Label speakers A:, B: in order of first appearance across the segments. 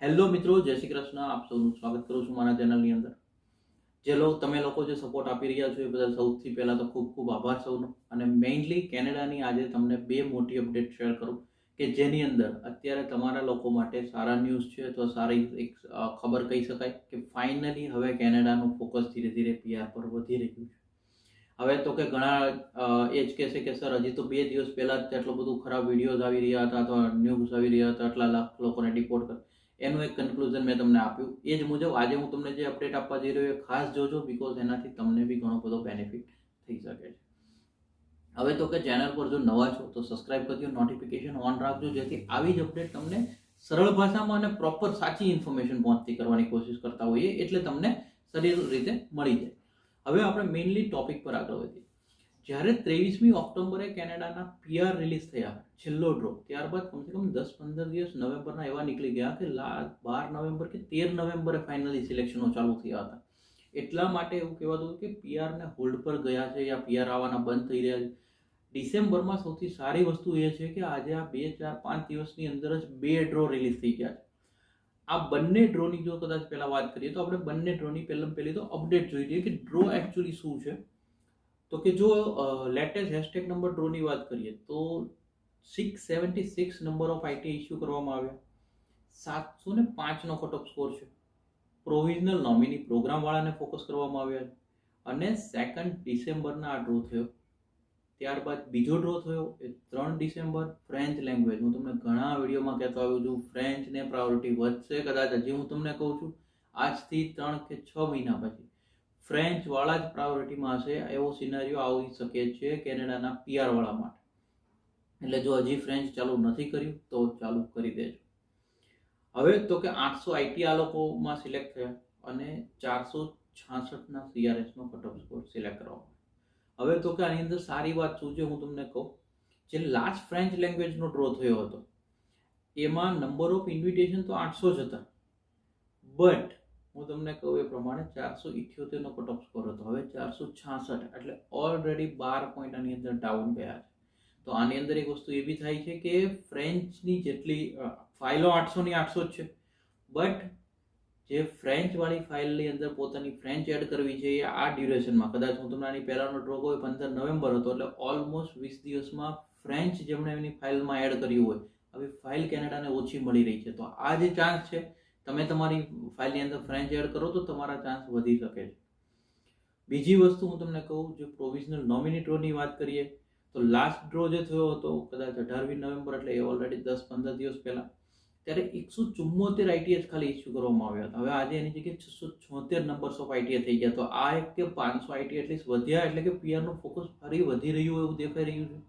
A: Hello મિત્રો, જય શ્રી કૃષ્ણ. આપ સૌનું સ્વાગત કરું છું મારા ચેનલની અંદર. તમે લોકો જે સપોર્ટ આપી રહ્યા છો એ બદલ સૌથી પહેલાં તો ખૂબ ખૂબ આભાર સૌનો. અને મેઇનલી કેનેડાની આજે તમને બે મોટી અપડેટ શેર કરું કે જેની અંદર અત્યારે તમારા લોકો માટે સારા ન્યૂઝ છે. તો સારી એક ખબર કહી શકાય કે ફાઇનલી હવે કેનેડાનું ફોકસ ધીરે ધીરે પીઆર પર વધી રહ્યું છે. હવે તો કે ઘણા એ જ કહેશે કે સર હજી તો 2 દિવસ પહેલાં જ એટલું બધું ખરાબ વિડીયોઝ આવી રહ્યા હતા અથવા ન્યૂઝ આવી રહ્યા હતા, આટલા લાખ લોકોને ડિપોર્ટ કર. એનું એક કન્ક્લુઝન મેં તમને આપ્યું. એ જ મુજબ આજે હું તમને જે અપડેટ આપવા જઈ રહ્યો એ ખાસ જોજો, બિકોઝ એનાથી તમને બી ઘણો બધો બેનિફિટ થઈ શકે છે. હવે તો કે ચેનલ પર જો નવા છો તો સબસ્ક્રાઇબ કરજો, નોટિફિકેશન ઓન રાખજો, જેથી આવી જ અપડેટ તમને સરળ ભાષામાં અને પ્રોપર સાચી ઇન્ફોર્મેશન પહોંચતી કરવાની કોશિશ કરતા હોઈએ, એટલે તમને સરળ રીતે મળી જાય. હવે આપણે મેઇનલી ટોપિક પર આગળ વધીએ. જ્યારે 23મી ઓક્ટોબરે કેનેડાના પીઆર રિલીઝ થયા, છેલ્લો ડ્રો, ત્યારબાદ કમસે કમ 10-15 દિવસ નવેમ્બરના એવા નીકળી ગયા કે 12 નવેમ્બર કે 13 નવેમ્બરે ફાઇનલી સિલેક્શનો ચાલુ થયા હતા. એટલા માટે એવું કહેવાતું હતું કે પીઆરને હોલ્ડ પર ગયા છે યા પીઆર આવવાના બંધ થઈ રહ્યા છે. ડિસેમ્બરમાં સૌથી સારી વસ્તુ એ છે કે આજે આ 2-4-5 દિવસની અંદર જ 2 ડ્રો રિલીઝ થઈ ગયા છે. આ બંને ડ્રોની જો કદાચ પહેલા વાત કરીએ તો આપણે બંને ડ્રોની પહેલી તો અપડેટ જોઈ લઈએ કે ડ્રો એકચ્યુઅલી શું છે. તો કે જો લેટેસ્ટ હેશટેગ નંબર ડ્રોની વાત કરીએ તો 676 નંબર ઓફ આઈટી ઇસ્યુ કરવામાં આવ્યા. 705નો કટ ઓફ સ્કોર છે. પ્રોવિઝનલ નોમિની પ્રોગ્રામવાળાને ફોકસ કરવામાં આવ્યા છે. અને 2 ડિસેમ્બરના આ ડ્રો થયો. ત્યારબાદ બીજો ડ્રો થયો એ 3 ડિસેમ્બર ફ્રેન્ચ લેંગ્વેજ. હું તમને ઘણા વિડીયોમાં કહેતો આવ્યો છું ફ્રેન્ચને પ્રાયોરિટી વધશે. કદાચ હજી હું તમને કહું છું આજથી 3 કે 6 મહિના પછી ફ્રેન્ચ વાળા જ પ્રાયોરિટીમાં હશે. એવો સિનારીઓ આવી શકે છે કેનેડાના પીઆર વાળા માટે. એટલે જો હજી ફ્રેન્ચ ચાલુ નથી કર્યું તો ચાલુ કરી દેજો. હવે તો કે 800 આઈટી આ લોકોમાં સિલેક્ટ થયા અને 466ના સીઆરએસનો કટ ઓફ સ્કોર સિલેક્ટ કરવામાં. હવે તો કે આની અંદર સારી વાત શું છે હું તમને કહું. જે લાસ્ટ ફ્રેન્ચ લેંગ્વેજનો ડ્રો થયો હતો એમાં નંબર ઓફ ઇન્વિટેશન તો 800 જ હતા, બટ હું તમને કહું એ પ્રમાણે 478નો કટ ઓફ સ્કોર હતો. હવે 466, એટલે ઓલરેડી 12 પોઈન્ટ આની અંદર ડાઉન ગયા છે. તો આની અંદર એક વસ્તુ એવી થાય છે કે ફ્રેન્ચની જેટલી ફાઇલો 800ની 800 જ છે, બટ જે ફ્રેન્ચ વાળી ફાઇલની અંદર પોતાની ફ્રેન્ચ એડ કરવી છે એ આ ડ્યુરેશનમાં, કદાચ હું તમને આની પહેલાનો ડ્રો હોય 15 નવેમ્બર હતો, એટલે ઓલમોસ્ટ 20 દિવસમાં ફ્રેન્ચ જેમણે એની ફાઇલમાં એડ કર્યું હોય હવે ફાઇલ કેનેડાને ઓછી મળી રહી છે. તો આ જે ચાન્સ છે તમે તમારી ફાઇલની અંદર ફ્રેન્ચ એડ કરો તો તમારા ચાન્સ વધી શકે છે. બીજી વસ્તુ હું તમને કહું, જો પ્રોવિઝનલ નોમિની ડ્રોની વાત કરીએ તો લાસ્ટ ડ્રો જે થયો હતો કદાચ 18મી નવેમ્બર, એટલે એ ઓલરેડી 10-15 દિવસ પહેલા, ત્યારે 174 આઈટીએસ ખાલી ઇસ્યુ કરવામાં આવ્યા હતા. હવે આજે એની જગ્યાએ 676 નંબર્સ ઓફ આઈટીએ થઈ ગયા. તો આ એક કે 500 આઈટી એટલીસ્ટ વધ્યા, એટલે કે પીઆરનું ફોકસ ફરી વધી રહ્યું એવું દેખાઈ રહ્યું છે.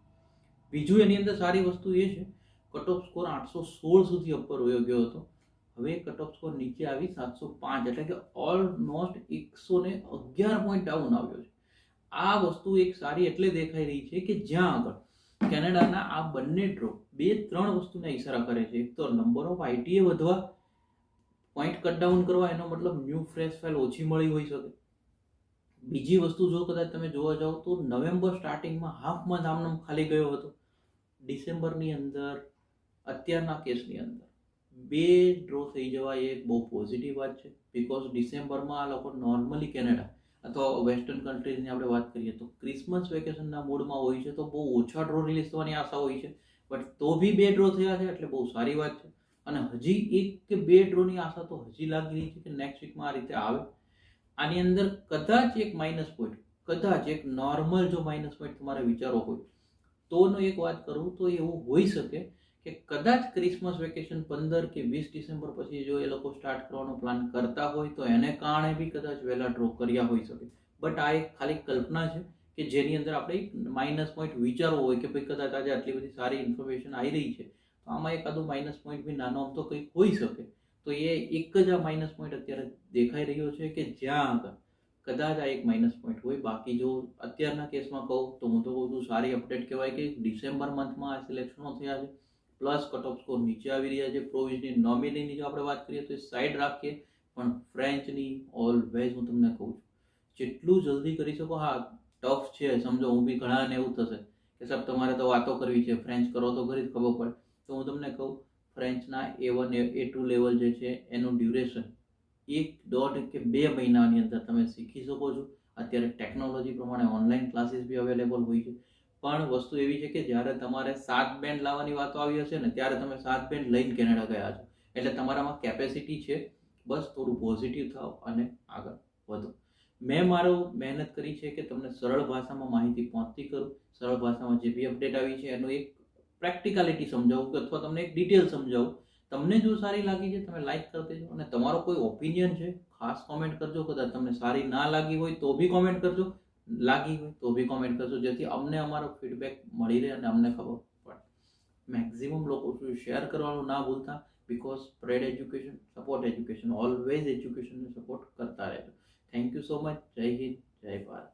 A: બીજું એની અંદર સારી વસ્તુ એ છે કટ ઓફ સ્કોર 816 સુધી ઉપર વયો ગયો હતો. હવે કટ ઓફ સ્કોર નીચે આવી 705, એટલે કે ઓલમોસ્ટ 111 પોઈન્ટ ડાઉન આવ્યો છે. આ વસ્તુ એક સારી એટલે દેખાઈ રહી છે કે જ્યાં આગળ કેનેડાના આ બંને ડ્રો 2-3 વસ્તુના ઇશારા કરે છે. એક તો નંબર ઓફ આઈટીએ વધવા, પોઈન્ટ કટ ડાઉન કરવા, એનો મતલબ ન્યૂ ફ્રેશ ફાઇલ ઓછી મળી હોઈ શકે. બીજી વસ્તુ જો કદાચ તમે જોવા જાઓ તો નવેમ્બર સ્ટાર્ટિંગમાં હાફ મંથ આમનામ ખાલી ગયો હતો. ડિસેમ્બરની અંદર અત્યારના કેસની અંદર 2 ડ્રો થઈ જવા એ એક બહુ પોઝિટિવ વાત છે, બિકોઝ ડિસેમ્બરમાં આ લોકો નોર્મલી કેનેડા અથવા વેસ્ટર્ન કન્ટ્રીઝની આપણે વાત કરીએ તો ક્રિસમસ વેકેશનના મૂડમાં હોય છે, તો બહુ ઓછા ડ્રો રિલીઝ થવાની આશા હોય છે. બટ તો બી 2 ડ્રો થયા છે, એટલે બહુ સારી વાત છે. અને હજી 1 કે 2 ડ્રોની આશા તો હજી લાગી રહી છે કે નેક્સ્ટ વીકમાં આ રીતે આવે. આની અંદર કદાચ એક માઇનસ પોઈન્ટ, કદાચ એક નોર્મલ જો માઇનસ પોઈન્ટ તમારે વિચારો હોય તોનો એક વાત કરું તો એવું હોઈ શકે કે કદાચ ક્રિસમસ વેકેશન 15 કે 20 ડિસેમ્બર પછી જો એ લોકો સ્ટાર્ટ કરવાનો પ્લાન કરતા હોય તો એને કારણે બી કદાચ વહેલા ડ્રો કર્યા હોઈ શકે. બટ આ એક ખાલી કલ્પના છે કે જેની અંદર આપણે એક માઇનસ પોઈન્ટ વિચારવો હોય કે ભાઈ કદાચ આજે આટલી બધી સારી ઇન્ફોર્મેશન આવી રહી છે તો આમાં એકાદું માઇનસ પોઈન્ટ બી નાનો આમ તો કંઈક હોઈ શકે. તો એ એક જ આ માઇનસ પોઈન્ટ અત્યારે દેખાઈ રહ્યો છે કે જ્યાં આગળ કદાચ આ એક માઇનસ પોઈન્ટ હોય. બાકી જો અત્યારના કેસમાં કહું તો હું તો કહું છું સારી અપડેટ કહેવાય કે ડિસેમ્બર મંથમાં આ સિલેક્શનો થયા છે, પ્લસ કટ ઓફ સ્કોર નીચે આવી રહ્યા છે. પ્રોવિઝનની નોમિનીની જો આપણે વાત કરીએ તો એ સાઈડ રાખીએ, પણ ફ્રેન્ચની ઓલવેઝ હું તમને કહું છું જેટલું જલ્દી કરી શકો. હા ટફ છે, સમજો, હું બી ઘણાને એવું થશે કે સાહેબ તમારે તો વાતો કરવી છે, ફ્રેન્ચ કરો તો ખરી જ ખબર પડે. તો હું તમને કહું ફ્રેન્ચના A1 A2 લેવલ જે છે એનું ડ્યુરેશન 1.5 કે 2 મહિનાની અંદર તમે શીખી શકો છો. અત્યારે ટેકનોલોજી પ્રમાણે ઓનલાઈન ક્લાસીસ બી અવેલેબલ હોય છે. પણ વસ્તુ એવી છે કે જ્યારે તમારે 7 બેન્ડ લાવવાની વાતો આવી હશે ને ત્યારે તમે 7 બેન્ડ લઈને કેનેડા ગયા છો. એટલે તમારામાં કેપેસિટી છે. બસ થોડું પોઝિટિવ થાવ અને આગળ વધો. મેં મહેનત કરી છે કે તમને સરળ ભાષામાં માહિતી પહોંચતી કરું. સરળ ભાષામાં જે બી અપડેટ આવી છે એનું એક પ્રેક્ટિકાલિટી સમજાવું અથવા તમને એક ડિટેલ સમજાવું. તમને જો સારી લાગી છે તમે લાઈક કરી દેજો અને તમારો કોઈ ઓપિનિયન છે ખાસ કોમેન્ટ કરજો. કદાચ તમને સારી ના લાગી હોય તો બી કોમેન્ટ કરજો, લાગી હોય તો બી કોમેન્ટ કરજો, જેથી અમને અમારો ફીડબેક મળી રહે અને અમને ખબર પડે. મેક્સિમમ લોકો શેર કરવાનું ના ભૂલતા, because spread education, support education, always એજ્યુકેશનને સપોર્ટ કરતા રહેજો. Thank you so much. જય હિન્દ, જય ભારત.